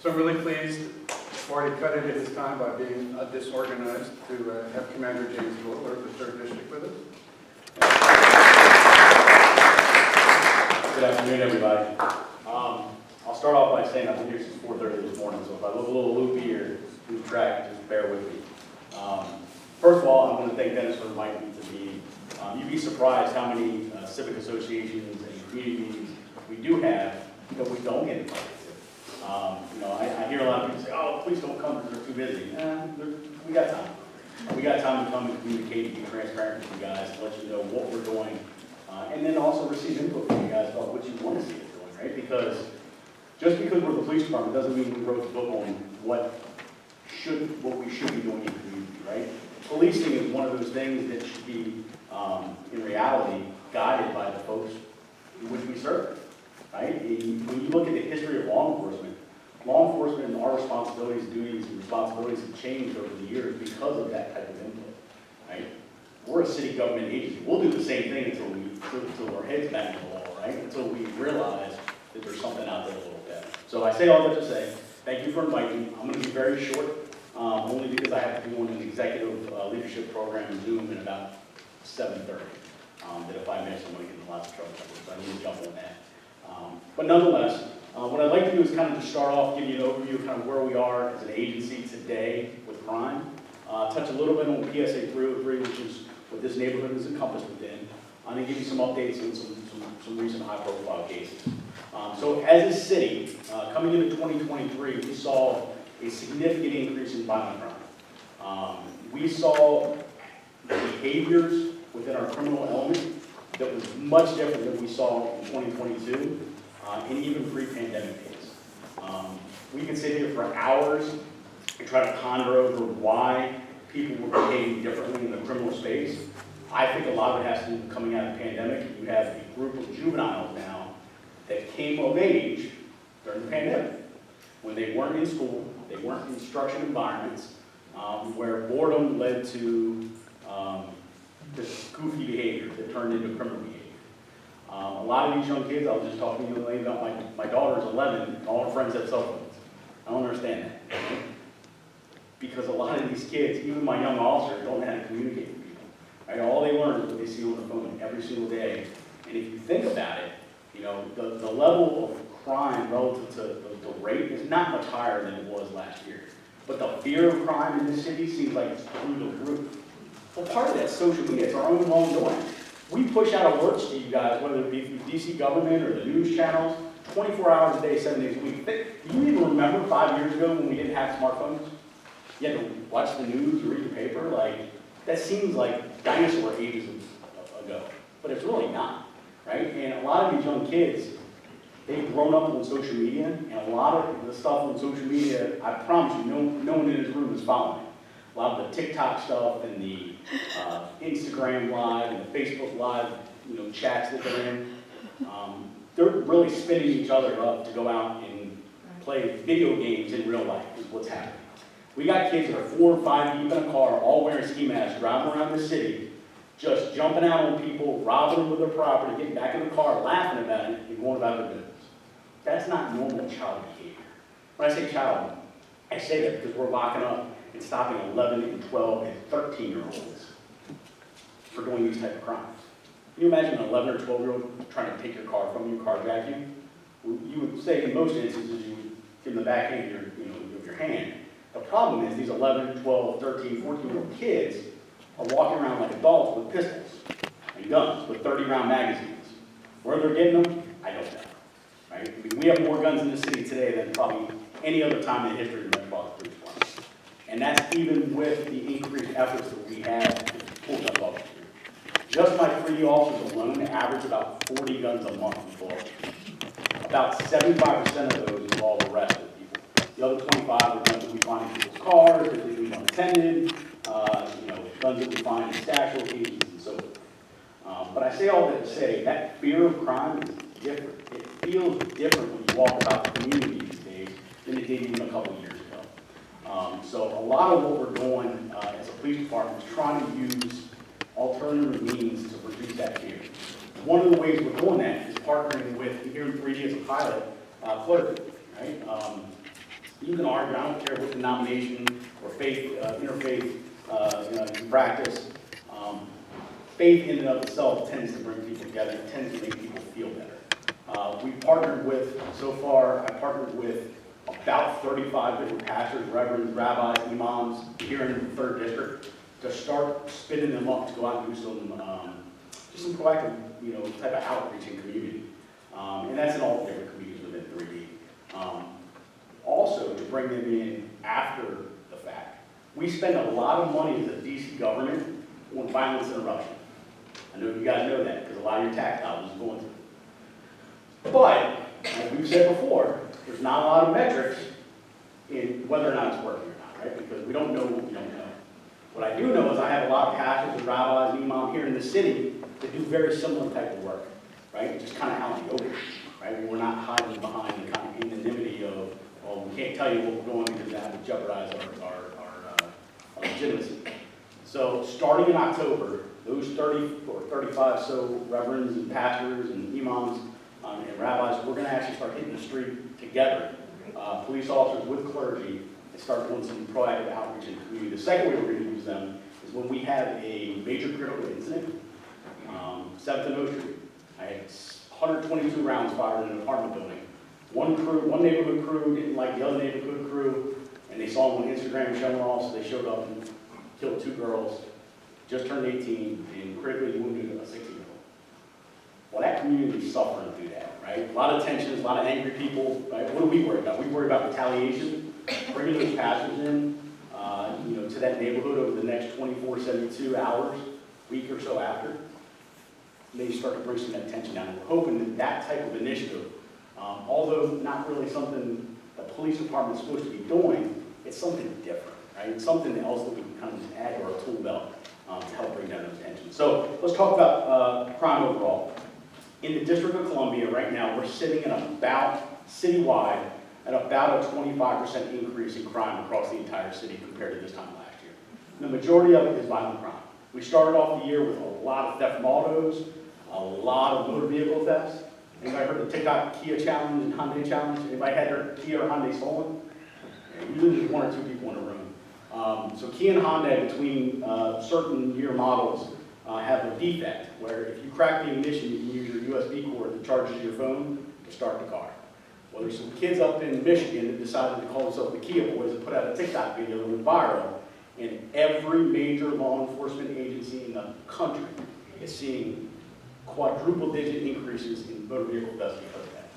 So I'm really pleased Marty cut it at his time by being disorganized to have Commander James Boteler of the 3rd District with us. Good afternoon, everybody. I'll start off by saying I've been here since 4:30 this morning, so if I look a little loopy or lose track, just bear with me. First of all, I want to thank Dennis for inviting me to be. You'd be surprised how many civic associations and community meetings we do have that we don't get invited to. I hear a lot of people say, "Oh, please don't come because they're too busy." We got time. We got time to come and communicate and be transparent with you guys, let you know what we're doing, and then also receive input from you guys about what you want to see us doing, right? Because just because we're the police department doesn't mean we wrote the book on what we should be doing in the community, right? Policing is one of those things that should be, in reality, guided by the folks in which we serve, right? When you look at the history of law enforcement and our responsibilities, duties, and responsibilities have changed over the years because of that type of input, right? We're a city government agency. We'll do the same thing until our heads bang the wall, right? Until we realize that there's something out there a little better. So I say all that to say, thank you for inviting me. I'm going to be very short, only because I have to be on an executive leadership program in Zoom in about 7:30. That if I miss, I'm going to get in lots of trouble, so I need to jump on that. But nonetheless, what I'd like to do is kind of just start off, give you an overview of kind of where we are as an agency today with crime. Touch a little bit on PSA 303, which is what this neighborhood is encompassed within. I'm going to give you some updates on some recent high-profile cases. So as a city, coming into 2023, we saw a significant increase in violent crime. We saw behaviors within our criminal element that was much different than we saw in 2022 and even pre-pandemic days. We could sit here for hours and try to ponder over why people were behaving differently in the criminal space. I think a lot of it has to do with coming out of the pandemic. You have a group of juveniles now that came of age during the pandemic, when they weren't in school, they weren't in structured environments, where boredom led to this goofy behavior that turned into criminal behavior. A lot of these young kids, I was just talking to you lady about my daughter's 11, and all her friends have cell phones. I don't understand that. Because a lot of these kids, even my young officers, don't know how to communicate with people. Right? All they learn is what they see on the phone every single day. And if you think about it, the level of crime relative to the rate is not much higher than it was last year. But the fear of crime in this city seems like it's through the roof. Well, part of that social media, it's our own wrongdoing. We push out alerts to you guys, whether it be through DC government or the news channels, 24 hours a day, 7 days a week. Do you even remember 5 years ago when we didn't have smartphones? You had to watch the news, read the paper. That seems like dinosaur ages ago, but it's really not, right? And a lot of these young kids, they've grown up on social media, and a lot of the stuff on social media, I promise you, no one in this room is following. A lot of the TikTok stuff and the Instagram Live and the Facebook Live, chats that they're in, they're really spinning each other up to go out and play video games in real life is what's happening. We got kids that are 4 or 5 deep in a car, all wearing ski masks, driving around the city, just jumping out on people, robbing them of their property, getting back in the car, laughing about it, and going about their business. That's not normal child behavior. When I say child, I say that because we're locking up and stopping 11 and 12 and 13-year-olds for doing these type of crimes. Can you imagine an 11 or 12-year-old trying to take your car from you, carjack you? You would say in most instances you would give them the back end of your hand. The problem is these 11, 12, 13, 14-year-old kids are walking around like adults with pistols and guns with 30-round magazines. Where they're getting them, I don't know. Right? I mean, we have more guns in the city today than probably any other time in the history of the Metropolitan Police Department. And that's even with the increased efforts that we have to pull guns off the street. Just my 3 officers alone average about 40 guns a month in Florida. About 75% of those involve arrested people. The other 25 are guns that we find in people's cars, that they leave unattended, guns that we find in stash locations and so forth. But I say all that to say that fear of crime is different. It feels different when you walk about the community these days than it did even a couple of years ago. So a lot of what we're doing as a police department is trying to use alternative means to reduce that fear. One of the ways we're doing that is partnering with, here in 3D as a pilot, Clerk, right? You can argue, I don't care what denomination or faith, interfaith, you practice. Faith in and of itself tends to bring people together, it tends to make people feel better. We partnered with, so far, I partnered with about 35 different pastors, reverends, rabbis, imams here in the 3rd District to start spinning them up to go out and do just some proactive, type of outreach in community. And that's in all the different communities within 3D. Also, to bring them in after the fact. We spend a lot of money as a DC government on violence interruption. I know you guys know that because a lot of your tax dollars is going through. But, as we've said before, there's not a lot of metrics in whether or not it's working or not, right? Because we don't know what we don't know. What I do know is I have a lot of pastors and rabbis and imams here in the city that do very similar type of work, right? Just kind of out in the open, right? We're not hiding behind the kind of anonymity of, well, we can't tell you what we're doing because that would jeopardize our legitimacy. So starting in October, those 30 or 35 so reverends and pastors and imams and rabbis, we're going to actually start hitting the street together, police officers with clergy, and start doing some proactive outreach in the community. The second way we're going to use them is when we have a major critical incident. 7th and O Street, I had 122 rounds fired in an apartment building. One neighborhood crew didn't like the other neighborhood crew, and they saw them on Instagram showing off, so they showed up and killed 2 girls, just turned 18, and critically wounded a 16-year-old. Well, that community is suffering through that, right? A lot of tensions, a lot of angry people, right? What do we worry about? We worry about retaliation, bringing those pastors in, to that neighborhood over the next 24, 72 hours, week or so after. They start to bring some of that tension down. And we're hoping that that type of initiative, although not really something the police department is supposed to be doing, it's something different, right? It's something else that we can kind of add to our tool belt to help bring down those tensions. So let's talk about crime overall. In the District of Columbia right now, we're sitting at about, citywide, at about a 25% increase in crime across the entire city compared to this time last year. The majority of it is violent crime. We started off the year with a lot of theft from autos, a lot of motor vehicle thefts. Anybody heard the TikTok Kia challenge and Hyundai challenge? Anybody had their Kia or Hyundai stolen? Usually there's 1 or 2 people in a room. So Kia and Hyundai, between certain year models, have a defect where if you crack the ignition, you can use your USB cord that charges your phone to start the car. Well, there's some kids up in Michigan that decided to call themselves the Kia Boys and put out a TikTok video that went viral. And every major law enforcement agency in the country is seeing quadruple-digit increases in motor vehicle thefts because of that.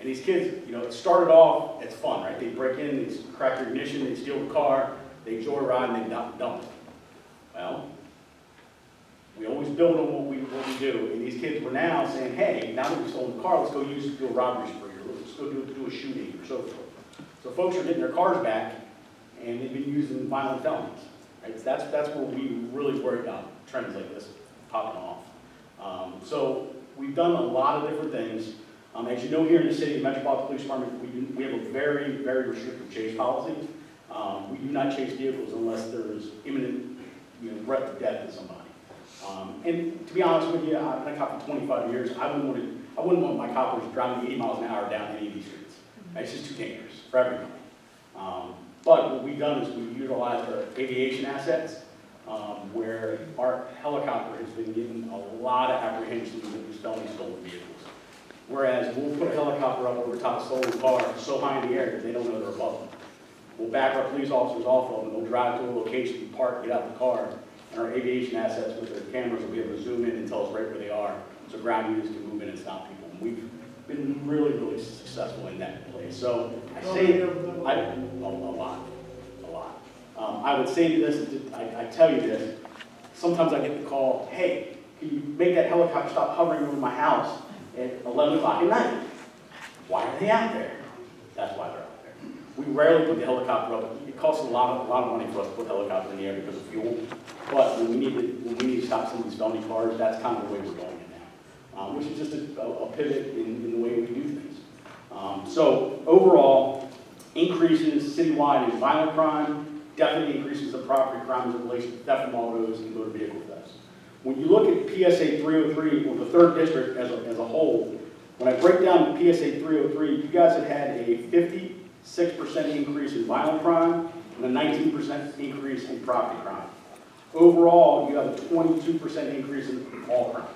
And these kids, it started off as fun, right? They break in, they crack your ignition, they steal the car, they joyride, and they dump it. Well, we always build on what we do, and these kids were now saying, hey, now that we've stolen the car, let's go use it to do a robbery spree, or let's go do a shooting, or so forth. So folks are getting their cars back, and they've been using violent felonies. Right? So that's where we really worry about trends like this popping off. So we've done a lot of different things. As you know, here in the city, the Metropolitan Police Department, we have a very, very restrictive chase policy. We do not chase vehicles unless there is imminent threat of death to somebody. And to be honest with you, I've been a cop for 25 years. I wouldn't want my coppers driving 80 miles an hour down any of these streets. It's just too dangerous for everybody. But what we've done is we've utilized our aviation assets, where our helicopter has been getting a lot of apprehensions of these felony stolen vehicles. Whereas we'll put a helicopter up over top of a stolen car so high in the air that they don't know they're above them. We'll back our police officers off of them, they'll drive to a location, park, get out the car, and our aviation assets with their cameras will be able to zoom in and tell us right where they are, so ground units can move in and stop people. And we've been really, really successful in that place. So I say, a lot. I would say to this, I tell you this, sometimes I get the call, hey, can you make that helicopter stop hovering over my house at 11 o'clock at night? Why are they out there? That's why they're out there. We rarely put the helicopter up. It costs a lot of money for us to put the helicopter in the air because of fuel. But when we need to stop some of these felony cars, that's kind of the way we're going in now, which is just a pivot in the way we do things. So overall, increases citywide in violent crime, definitely increases in property crimes in relation to theft from autos and motor vehicle thefts. When you look at PSA 303, or the 3rd District as a whole, when I break down PSA 303, you guys have had a 6% increase in violent crime, and a 19% increase in property crime. Overall, you have a 22% increase in all crime.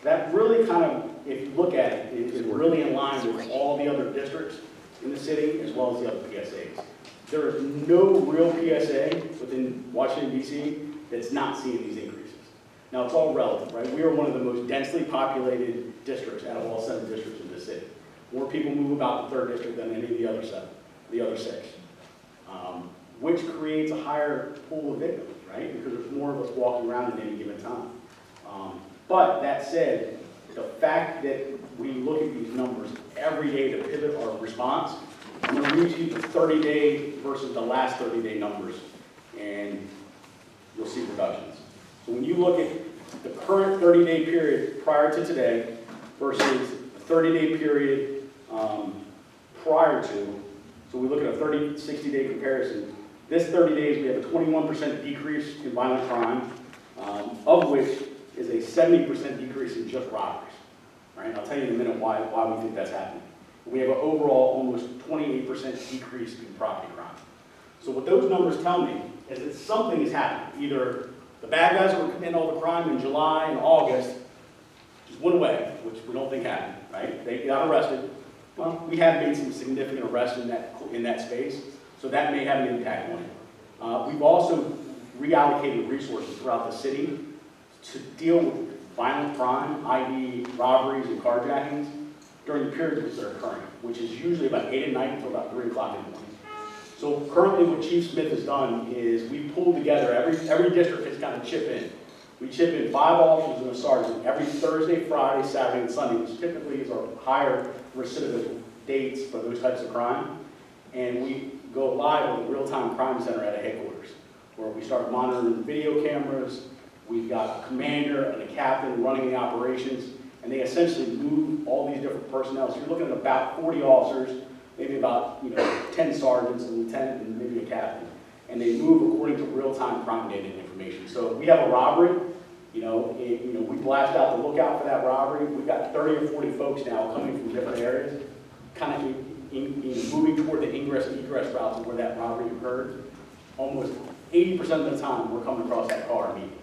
That really kind of, if you look at it, is really in line with all the other districts in the city, as well as the other PSAs. There is no real PSA within Washington, D.C. that's not seeing these increases. Now, it's all relative, right? We are one of the most densely populated districts out of all 7 districts in the city. More people move about the 3rd district than any of the other 6, which creates a higher pool of victims, right? Because there's more of us walking around at any given time. But that said, the fact that we look at these numbers every day to pivot our response, I'm going to read you the 30-day versus the last 30-day numbers, and you'll see reductions. So when you look at the current 30-day period prior to today versus the 30-day period prior to, so we look at a 60-day comparison, this 30 days we have a 21% decrease in violent crime, of which is a 70% decrease in just robberies. Right? And I'll tell you in a minute why we think that's happening. We have an overall almost 28% decrease in property crime. So what those numbers tell me is that something is happening. Either the bad guys that were committing all the crime in July and August just went away, which we don't think happened, right? They got arrested. Well, we have made some significant arrests in that space, so that may have an impact on it. We've also reallocated resources throughout the city to deal with violent crime, i.e. robberies and carjackings, during the periods that are occurring, which is usually about 8 at night until about 3 o'clock in the morning. So currently what Chief Smith has done is we pulled together, every district has kind of chip in. We chip in 5 officers and a sergeant every Thursday, Friday, Saturday, and Sunday, which typically is our higher recidivist dates for those types of crime. And we go live with a real-time crime center at a headquarters, where we start monitoring video cameras. We've got a commander and a captain running the operations, and they essentially move all these different personnel. So you're looking at about 40 officers, maybe about 10 sergeants, a lieutenant, and maybe a captain. And they move according to real-time crime data and information. So if we have a robbery, we blast out the lookout for that robbery. We've got 30 or 40 folks now coming from different areas, kind of moving toward the ingress and egress routes of where that robbery occurred. Almost 80% of the time, we're coming across that car immediately.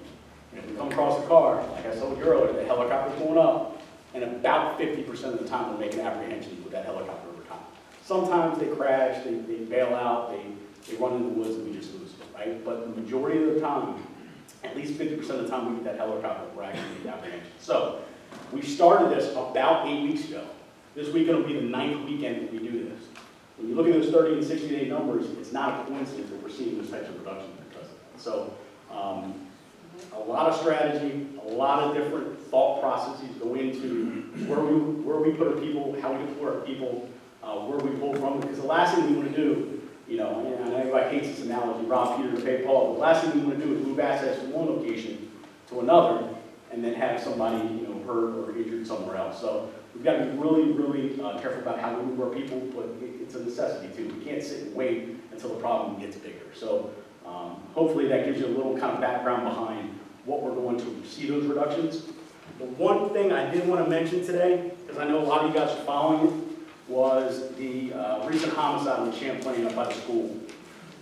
And if we come across the car, like I told you earlier, the helicopter's going up, and about 50% of the time we're making apprehensions with that helicopter over time. Sometimes they crash, they bail out, they run in the woods, and we just lose them, right? But the majority of the time, at least 50% of the time we get that helicopter, we're actually making apprehensions. So we started this about 8 weeks ago. This weekend will be the 9th weekend that we do this. When you look at those 30 and 60-day numbers, it's not a coincidence that we're seeing those types of reductions because of that. So a lot of strategy, a lot of different thought processes go into where we put our people, how we deploy our people, where we pull from. Because the last thing we want to do, and I know everybody hates this analogy, rob Peter to pay Paul, but the last thing we want to do is move assets from one location to another and then have somebody hurt or injured somewhere else. So we've got to be really, really careful about how we move our people, but it's a necessity too. We can't sit and wait until the problem gets bigger. So hopefully that gives you a little kind of background behind what we're going to see those reductions. The one thing I did want to mention today, because I know a lot of you guys are following it, was the recent homicide in Champlain up by the school.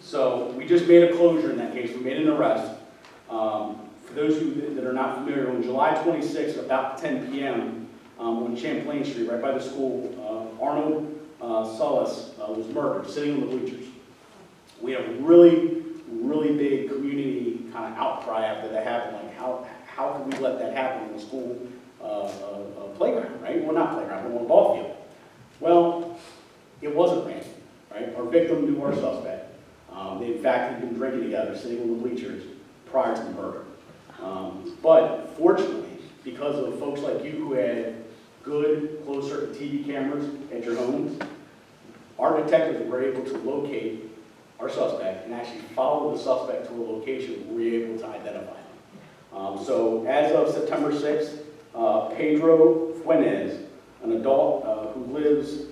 So we just made a closure in that case. We made an arrest. For those of you that are not familiar, on July 26th, about 10 p.m., on Champlain Street, right by the school, Arnold Sullis was murdered, sitting on the bleachers. We had a really, really big community kind of outcry after that happened. Like, how could we let that happen in the school playground, right? Well, not playground, but on a ball field. Well, it wasn't random, right? Our victim knew our suspect. They, in fact, had been drinking together, sitting on the bleachers prior to the murder. But fortunately, because of folks like you who had good closed-circuit TV cameras at your homes, our detectives were able to locate our suspect and actually follow the suspect to a location where we were able to identify him. So as of September 6th, Pedro Fuentes, an adult who lives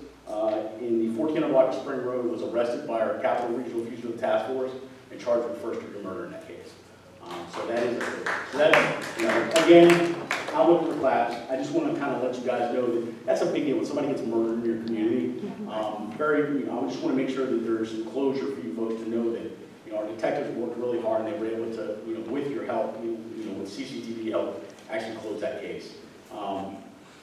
in the 1400 block of Spring Road, was arrested by our Capital Regional Fugitive Task Force and charged with first-degree murder in that case. So that is, again, I'll look for class. I just want to kind of let you guys know that that's a big deal when somebody gets murdered in your community. I just want to make sure that there's some closure for you folks to know that, our detectives worked really hard and they were able to, with your help, with CCTV help, actually close that case.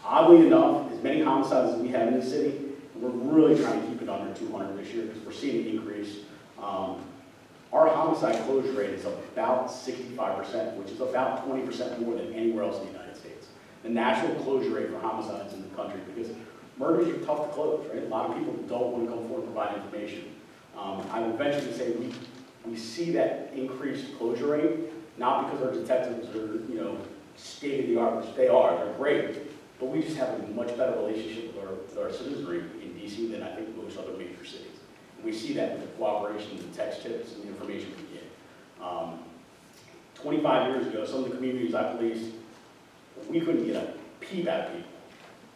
Oddly enough, as many homicides as we have in the city, we're really trying to keep it under 200 this year because we're seeing an increase. Our homicide closure rate is about 65%, which is about 20% more than anywhere else in the United States. The national closure rate for homicides in the country, because murders are tough to close, right? A lot of people don't want to come forward and provide information. I would venture to say we see that increased closure rate, not because our detectives are, state of the art, which they are, they're great, but we just have a much better relationship with our citizenry in DC than I think most other major cities. We see that with the cooperation, the text tips, and the information we get. 25 years ago, some of the communities I policed, we couldn't get a peep out of people.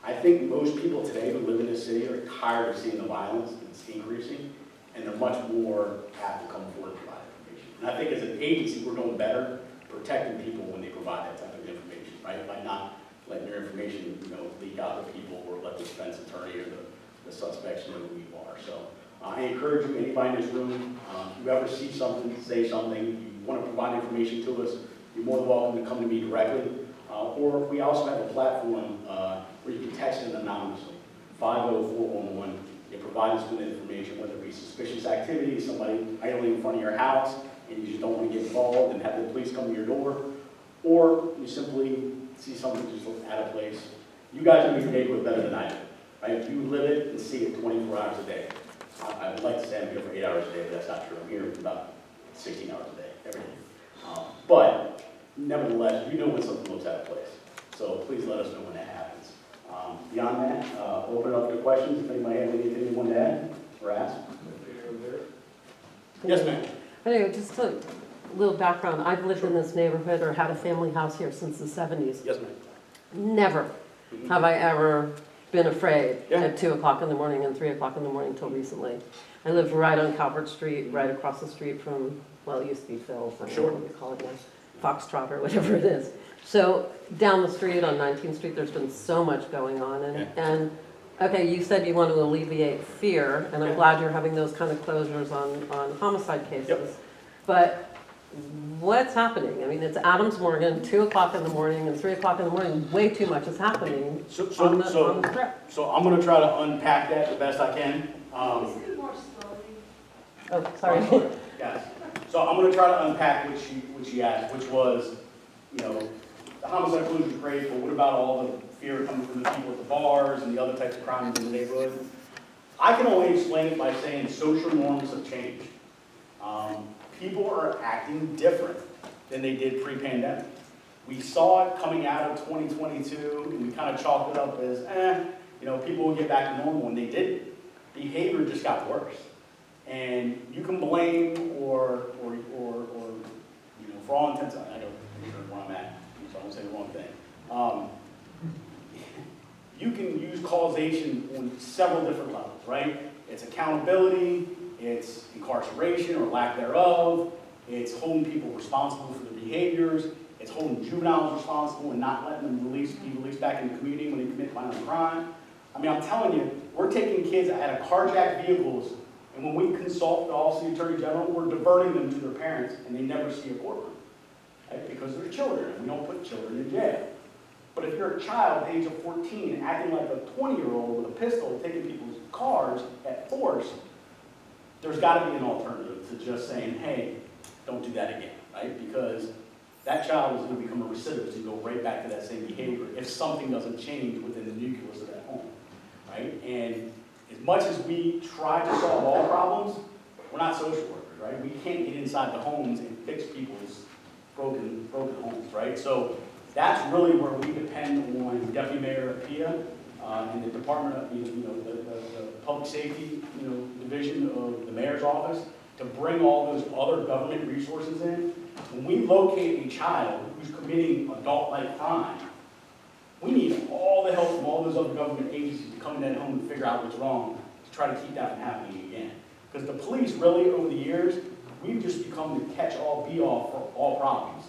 I think most people today who live in this city are tired of seeing the violence that's increasing, and they're much more apt to come forward and provide information. And I think as an agency, we're doing better protecting people when they provide that type of information, right? By not letting their information, leak out to people or let the defense attorney or the suspects know who you are. So I encourage you, anybody in this room, if you ever see something, say something, you want to provide information to us, you're more than welcome to come to me directly. Or we also have a platform where you can text in anonymously, 50411. It provides us with information, whether it be suspicious activity, somebody idling in front of your house, and you just don't want to get involved and have the police come to your door, or you simply see something just out of place. You guys know your neighborhood better than I do, right? You live it and see it 24 hours a day. I would like to say I'm here for 8 hours a day, but that's not true. I'm here about 16 hours a day, every day. But nevertheless, you know when something looks out of place. So please let us know when that happens. Beyond that, open it up to questions. If anybody has anything they want to add or ask. Yes, ma'am. Anyway, just a little background. I've lived in this neighborhood or had a family house here since the 70s. Yes, ma'am. Never have I ever been afraid Yeah. at 2 o'clock in the morning and 3 o'clock in the morning until recently. I lived right on Calvert Street, right across the street from, well, it used to be Phil's, I don't know what you call it now, Foxtrot or whatever it is. So down the street on 19th Street, there's been so much going on. And okay, you said you want to alleviate fear, and I'm glad you're having those kind of closures on homicide cases. Yep. But what's happening? I mean, it's Adams Morgan, 2 o'clock in the morning and 3 o'clock in the morning. Way too much is happening on the strip. So I'm going to try to unpack that the best I can. Oh, sorry. Yes. So I'm going to try to unpack what she asked, which was, the homicide closure is great, but what about all the fear coming from the people at the bars and the other types of crimes in the neighborhood? I can only explain it by saying social norms have changed. People are acting different than they did pre-pandemic. We saw it coming out of 2022, and we kind of chalked it up as, people will get back to normal, and they didn't. Behavior just got worse. And you can blame or for all intents, I don't know where I'm at, so I won't say the wrong thing. You can use causation on several different levels, right? It's accountability, it's incarceration or lack thereof, it's holding people responsible for their behaviors, it's holding juveniles responsible and not letting them be released back in the community when they commit violent crime. I mean, I'm telling you, we're taking kids out of carjacked vehicles, and when we consult the Office of the Attorney General, we're diverting them to their parents, and they never see a courtroom, right? Because they're children, and we don't put children in jail. But if you're a child, age of 14, acting like a 20-year-old with a pistol, taking people's cars at force, there's got to be an alternative to just saying, hey, don't do that again, right? Because that child is going to become a recidivist and go right back to that same behavior if something doesn't change within the nucleus of that home, right? And as much as we try to solve all problems, we're not social workers, right? We can't get inside the homes and fix people's broken homes, right? So that's really where we depend on Deputy Mayor Apia and the Department of, the Public Safety, Division of the Mayor's Office to bring all those other government resources in. When we locate a child who's committing adult-like crime, we need all the help from all those other government agencies to come in that home and figure out what's wrong to try to keep that from happening again. Because the police really, over the years, we've just become the catch-all, be-all for all problems.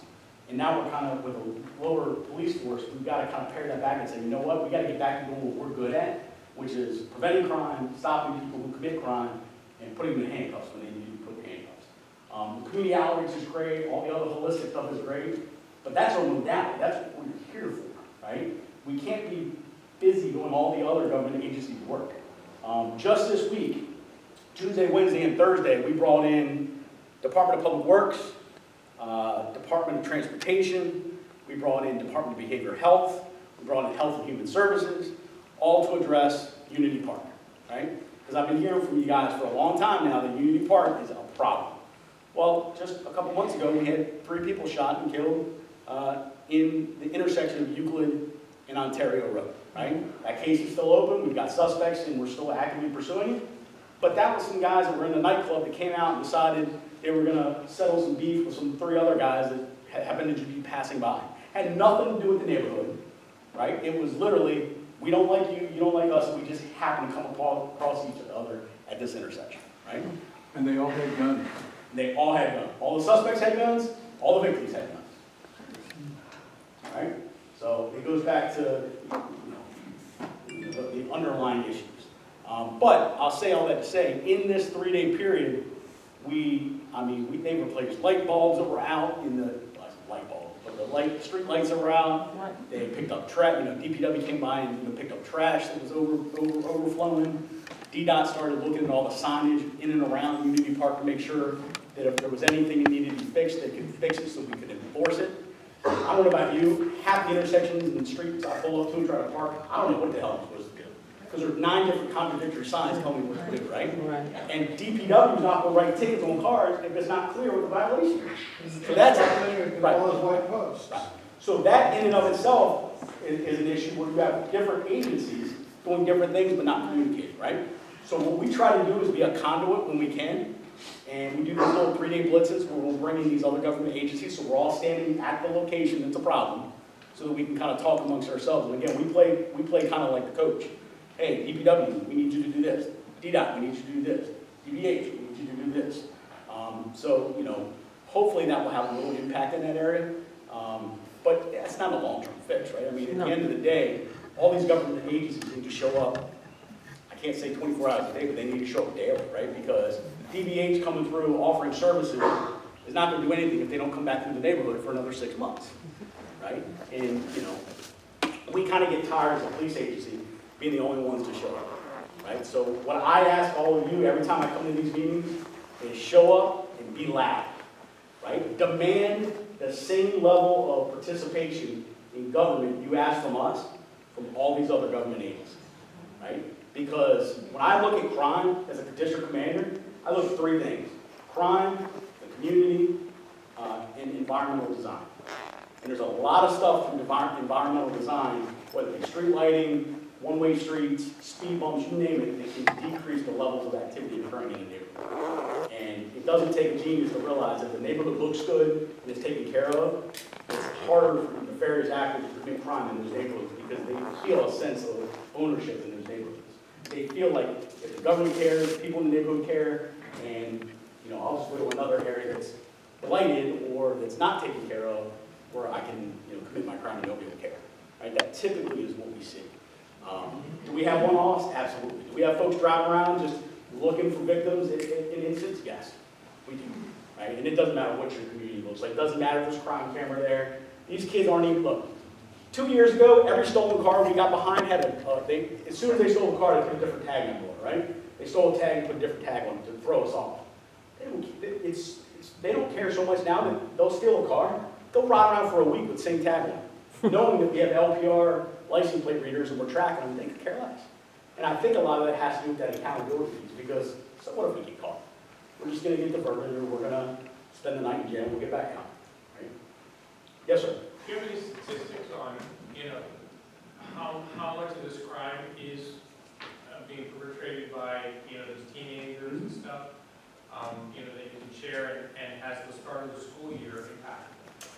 And now we're kind of, with a lower police force, we've got to kind of pare that back and say, you know what, we got to get back to doing what we're good at, which is preventing crime, stopping people who commit crime, and putting them in handcuffs when they need to be put in handcuffs. The community outreach is great, all the other holistic stuff is great, but that's our modality, that's what we're here for, right? We can't be busy doing all the other government agencies' work. Just this week, Tuesday, Wednesday, and Thursday, we brought in Department of Public Works, Department of Transportation, we brought in Department of Behavioral Health, we brought in Health and Human Services, all to address Unity Park, right? Because I've been hearing from you guys for a long time now that Unity Park is a problem. Well, just a couple months ago, we had 3 people shot and killed in the intersection of Euclid and Ontario Road, right? That case is still open, we've got suspects, and we're still actively pursuing it. But that was some guys that were in the nightclub that came out and decided they were gonna settle some beef with some 3 other guys that happened to be passing by. Had nothing to do with the neighborhood, right? It was literally, we don't like you, you don't like us, we just happen to come across each other at this intersection, right? And they all had guns. They all had guns. All the suspects had guns, all the victims had guns. Right? So it goes back to the underlying issues. But I'll say all that to say, in this 3-day period, they replaced light bulbs that were out in the, light bulbs, but the street lights that were out. They picked up trash, DPW came by and picked up trash that was overflowing. DDOT started looking at all the signage in and around Unity Park to make sure that if there was anything that needed to be fixed, they could fix it so we could enforce it. I don't know about you, half the intersections and streets I pull up to and try to park, I don't know what the hell I'm supposed to do. Because there's 9 different contradictory signs telling me what to do, right? And DPW is not going to write tickets on cars if it's not clear what the violation is. So that's right. Right. So that in and of itself is an issue where you have different agencies doing different things but not communicating, right? So what we try to do is be a conduit when we can. And we do these little 3-day blitzes where we'll bring in these other government agencies, so we're all standing at the location that's a problem, so that we can kind of talk amongst ourselves. And again, we play kind of like the coach. Hey, DPW, we need you to do this. DDOT, we need you to do this. DBH, we need you to do this. Hopefully that will have a little impact in that area. But that's not a long-term fix, right? I mean, at the end of the day, all these government agencies need to show up. I can't say 24 hours a day, but they need to show up daily, right? Because DBH coming through offering services is not going to do anything if they don't come back through the neighborhood for another 6 months, right? And, we kind of get tired as a police agency being the only ones to show up, right? So what I ask all of you every time I come to these meetings is show up and be loud, right? Demand the same level of participation in government you ask from us, from all these other government agencies, right? Because when I look at crime as a district commander, I look at 3 things: crime, the community, and environmental design. And there's a lot of stuff from environmental design, whether it's street lighting, one-way streets, speed bumps, you name it, that can decrease the levels of activity occurring in the neighborhood. And it doesn't take a genius to realize that the neighborhood looks good and it's taken care of. It's harder for nefarious actors to commit crime in those neighborhoods because they feel a sense of ownership in those neighborhoods. They feel like if the government cares, people in the neighborhood care, and I'll just go to another area that's blighted or that's not taken care of, where I can commit my crime and nobody will care. Right? That typically is what we see. Do we have one-offs? Absolutely. Do we have folks driving around just looking for victims in incidents? Yes, we do. Right? And it doesn't matter what your community looks like. It doesn't matter if there's a crime camera there. These kids aren't even look. 2 years ago, every stolen car we got behind had as soon as they stole the car, they put a different tag on it, right? They stole a tag and put a different tag on it to throw us off. They don't care so much now that they'll steal a car. They'll ride around for a week with the same tag on, knowing that we have LPR license plate readers and we're tracking them, they could care less. And I think a lot of that has to do with that accountability piece, because so what if we get caught? We're just going to get diverted, or we're going to spend the night in jail and we'll get back out. Right? Yes, sir? Do you have any statistics on, how much of this crime is being perpetrated by, these teenagers and stuff, that you can share, and has the start of the school year impacted?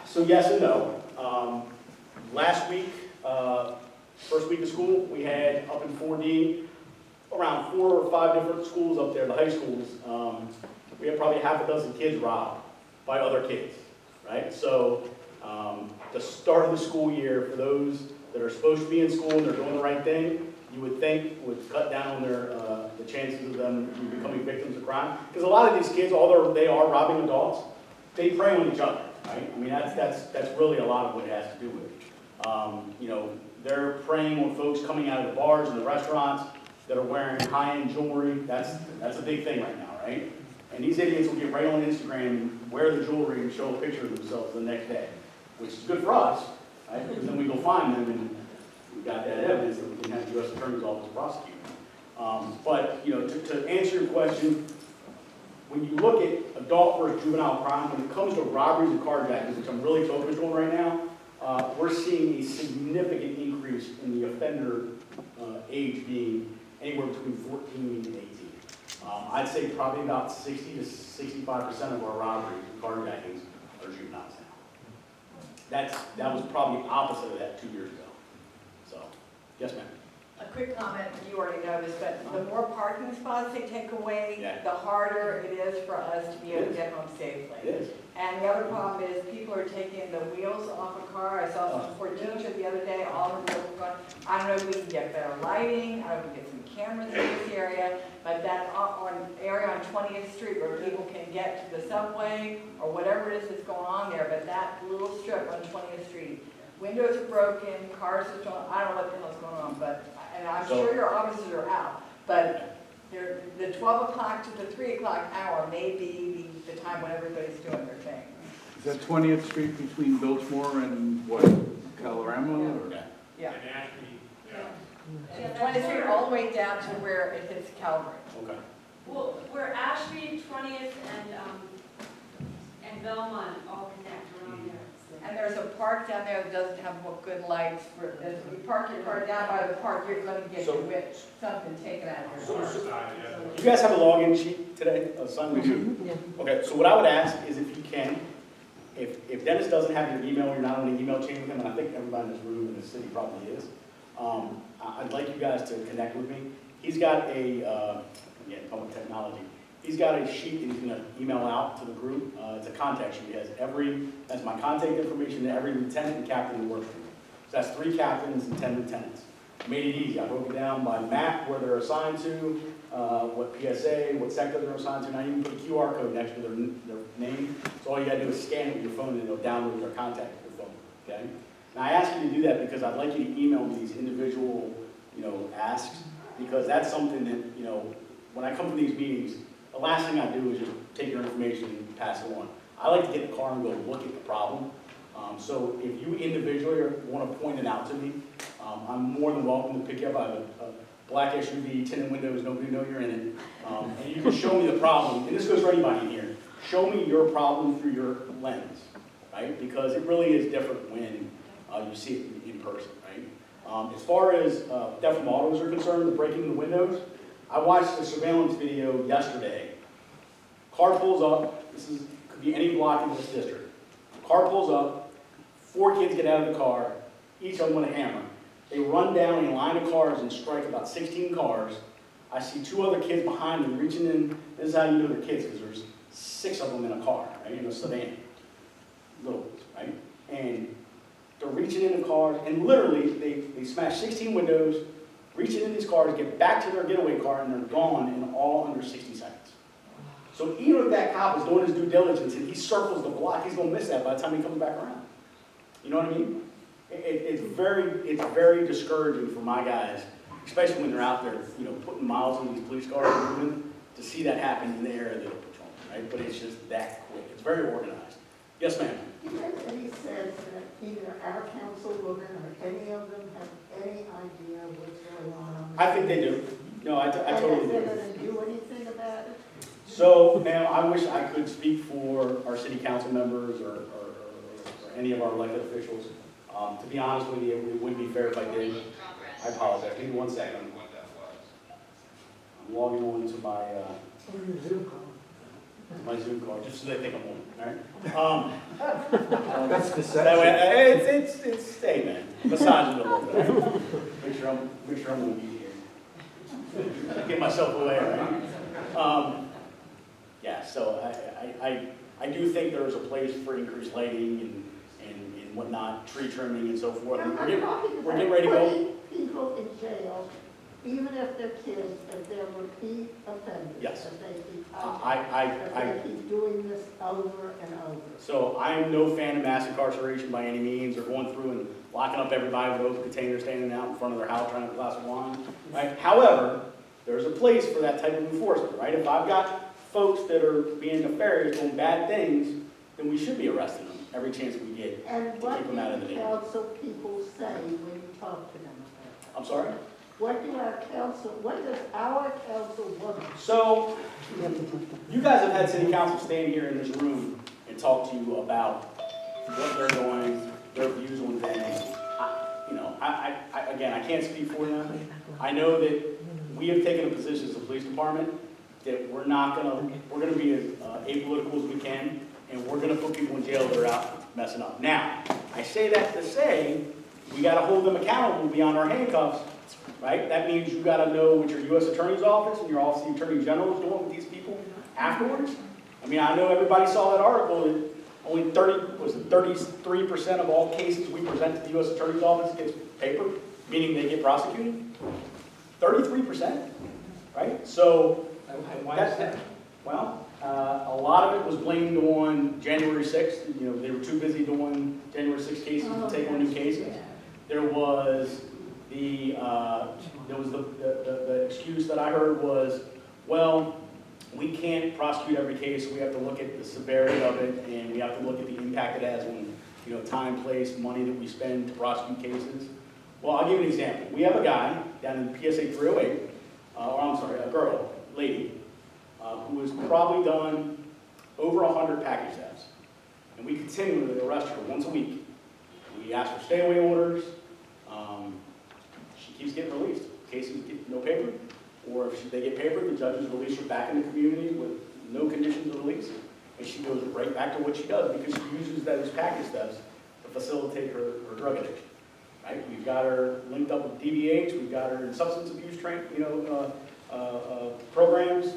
So yes and no. Last week, first week of school, we had up in 4D, around 4 or 5 different schools up there, the high schools. We had probably half a dozen kids robbed by other kids, right? So the start of the school year, for those that are supposed to be in school and they're doing the right thing, you would think would cut down on their the chances of them becoming victims of crime. Because a lot of these kids, although they are robbing adults, they prey on each other, right? I mean, that's really a lot of what it has to do with it. You know, they're preying on folks coming out of the bars and the restaurants that are wearing high-end jewelry. That's a big thing right now, right? And these idiots will get right on Instagram, wear the jewelry, and show a picture of themselves the next day, which is good for us, right? Because then we go find them and we got that evidence that we can have the U.S. Attorney's Office prosecute. But, you know, to answer your question, when you look at adult versus juvenile crime, when it comes to robberies and carjackings, which I'm really focused on right now, we're seeing a significant increase in the offender age being anywhere between 14 and 18. I'd say probably about 60 to 65% of our robberies and carjackings are juveniles now. That was probably opposite of that 2 years ago. So, yes, ma'am. A quick comment, you already know this, but the more parking spots they take away, Yeah. the harder it is for us to be able to get home safely. It is. And the other problem is people are taking the wheels off a car. I saw some Ford Dealership the other day, all the wheels were gone. I don't know if we can get better lighting, I don't know if we can get some cameras in this area, but that area on 20th Street where people can get to the subway or whatever it is that's going on there, but that little strip on 20th Street, windows are broken, cars are stolen, I don't know what the hell's going on, but, and I'm sure your officers are out, but the 12 o'clock to the 3 o'clock hour may be the time when everybody's doing their thing. Is that 20th Street between Biltmore and what, Kalorama? Or? Yeah. Yeah. And Ashby, yeah. 20th Street all the way down to where it hits Calvary. Okay. Well, where Ashby, 20th, and Belmont all connect around there. And there's a park down there that doesn't have good lights. If you park your car down by the park, you're going to get something taken out of your car. Side, yeah. Do you guys have a login sheet today? We do. Yeah. Okay, so what I would ask is if you can, if Dennis doesn't have your email, you're not on an email chain with him, and I think everybody in this room in the city probably is, I'd like you guys to connect with me. He's got public technology. He's got a sheet that he's going to email out to the group. It's a contact sheet. It has my contact information to every lieutenant and captain that works for me. So that's 3 captains and 10 lieutenants. Made it easy. I broke it down by map, where they're assigned to, what PSA, what sector they're assigned to, and I even put a QR code next to their name. So all you got to do is scan it with your phone and it'll download their contact with your phone. Okay? And I ask you to do that because I'd like you to email me these individual, asks, because that's something that, when I come to these meetings, the last thing I do is just take your information and pass it on. I like to get in the car and go look at the problem. So if you individually want to point it out to me, I'm more than welcome to pick you up. I have a black SUV, tinted windows, nobody know you're in it. And you can show me the problem, and this goes for anybody in here. Show me your problem through your lens, right? Because it really is different when you see it in person, right? As far as theft from autos are concerned, the breaking the windows, I watched a surveillance video yesterday. Car pulls up, could be any block in this district. Car pulls up, 4 kids get out of the car, each of them with a hammer. They run down a line of cars and strike about 16 cars. I see 2 other kids behind them reaching in. This is how you know they're kids, because there's 6 of them in a car, right, in a sedan. Little ones, right? And they're reaching in the cars, and literally, they smash 16 windows, reach into these cars, get back to their getaway car, and they're gone in all under 60 seconds. So even if that cop is doing his due diligence and he circles the block, he's going to miss that by the time he comes back around. You know what I mean? It's very discouraging for my guys, especially when they're out there, putting miles in these police cars and moving, to see that happen in the area that they're patrolling, right? But it's just that quick. It's very organized. Yes, ma'am. Do you have any sense that either our councilwoman or any of them have any idea what's going on? I think they do. No, I totally And they're do. going to do anything about it? So, ma'am, I wish I could speak for our city council members or any of our elected officials. To be honest with you, it wouldn't be fair if I did. I apologize. Give me 1 second. I'm logging on to my Zoom call, just so they think I'm on, all right? That's That way, it's, hey, man, massage it a little bit. Make sure I'm going to be here. Get myself away, right? Yeah, so I do think there's a place for increased lighting and whatnot, tree trimming and so forth. I'm We're talking getting about ready to go. putting people in jail, even if they're kids, if they're repeat offenders. Yes. If they keep, I if they keep doing this over and over. So I am no fan of mass incarceration by any means, or going through and locking up everybody with open containers standing out in front of their house trying to have a glass of wine, right? However, there's a place for that type of enforcement, right? If I've got folks that are being nefarious, doing bad things, then we should be arresting them every chance we get. And To what keep do them out of the the neighborhood. council people say when you talk to them about that? I'm sorry? What does our council want? So, you guys have had city council stand here in this room and talk to you about what they're doing, their views on things. Again, I can't speak for them. I know that we have taken a position as a police department that we're gonna be as apolitical as we can, and we're gonna put people in jail that are out messing up. Now, I say that to say, we gotta hold them accountable beyond our handcuffs, right? That means you gotta know what your U.S. Attorney's Office and your Office of the Attorney General is doing with these people afterwards. I mean, I know everybody saw that article that only 33% of all cases we present to the U.S. Attorney's Office gets paper, meaning they get prosecuted. 33%, right? So, Why is that? well, a lot of it was blamed on January 6th. You know, they were too busy doing January 6th cases to take on new cases. There was the excuse that I heard was, well, we can't prosecute every case. We have to look at the severity of it, and we have to look at the impact it has on, time, place, money that we spend to prosecute cases. Well, I'll give you an example. We have a guy down in PSA 308, a lady, who has probably done over 100 package thefts. And we continually arrest her once a week. We ask for stay-away orders. She keeps getting released. Cases get no paper, or if they get paper, the judges release her back in the community with no conditions of release. And she goes right back to what she does because she uses those package thefts to facilitate her drug addiction. Right? We've got her linked up with DBH. We've got her in substance abuse programs.